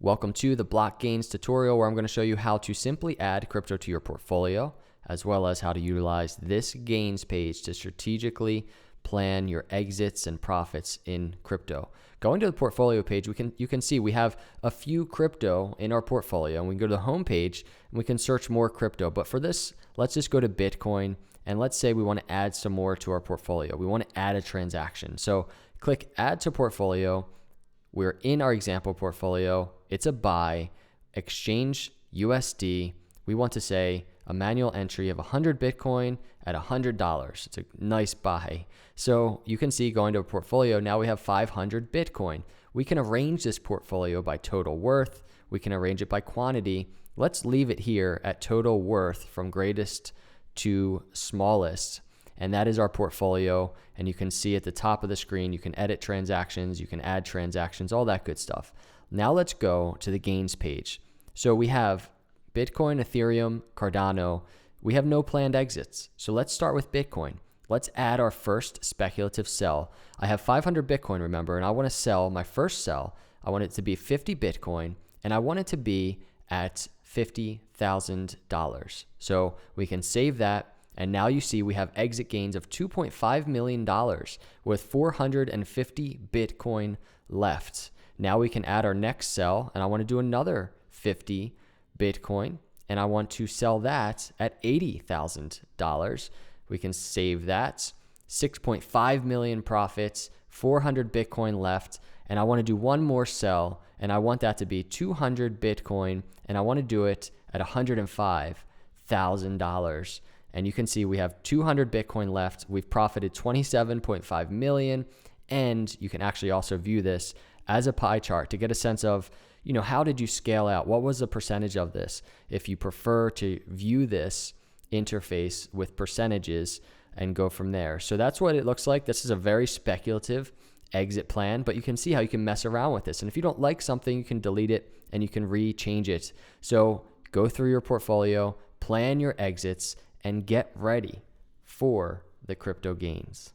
Welcome to the BlockGains tutorial where I'm going to show you how to simply add crypto to your portfolio, as well as how to utilize this gains page to strategically plan your exits and profits in crypto. Going to the portfolio page, you can see we have a few crypto in our portfolio, and we can go to the home page and we can search more crypto. But for this, let's just go to Bitcoin, and let's say we want to add some more to our portfolio. We want to add a transaction. So click Add to Portfolio. We're in our example portfolio. It's a buy, exchange USD. We want to say a manual entry of 100 Bitcoin at $100. It's a nice buy. So you can see going to a portfolio, now we have 500 Bitcoin. We can arrange this portfolio by total worth. We can arrange it by quantity. Let's leave it here at total worth from greatest to smallest. And that is our portfolio. And you can see at the top of the screen, you can edit transactions, you can add transactions, all that good stuff. Now let's go to the gains page. So we have Bitcoin, Ethereum, Cardano. We have no planned exits. So let's start with Bitcoin. Let's add our first speculative sell. I have 500 Bitcoin, remember, and I want to sell my first sell. I want it to be 50 Bitcoin, and I want it to be at $50,000. So we can save that. And now you see we have exit gains of $2.5 million with 450 Bitcoin left. Now we can add our next sell, and I want to do another 50 Bitcoin, and I want to sell that at $80,000. We can save that. 6.5 million profits, 400 Bitcoin left, and I want to do one more sell, and I want that to be 200 Bitcoin, and I want to do it at $105,000. And you can see we have 200 Bitcoin left. We've profited 27.5 million. And you can actually also view this as a pie chart to get a sense of, how did you scale out? What was the percentage of this? If you prefer to view this interface with percentages and go from there. So that's what it looks like. This is a very speculative exit plan, but you can see how you can mess around with this. And if you don't like something, you can delete it and you can re-change it. So go through your portfolio, plan your exits, and get ready for the crypto gains.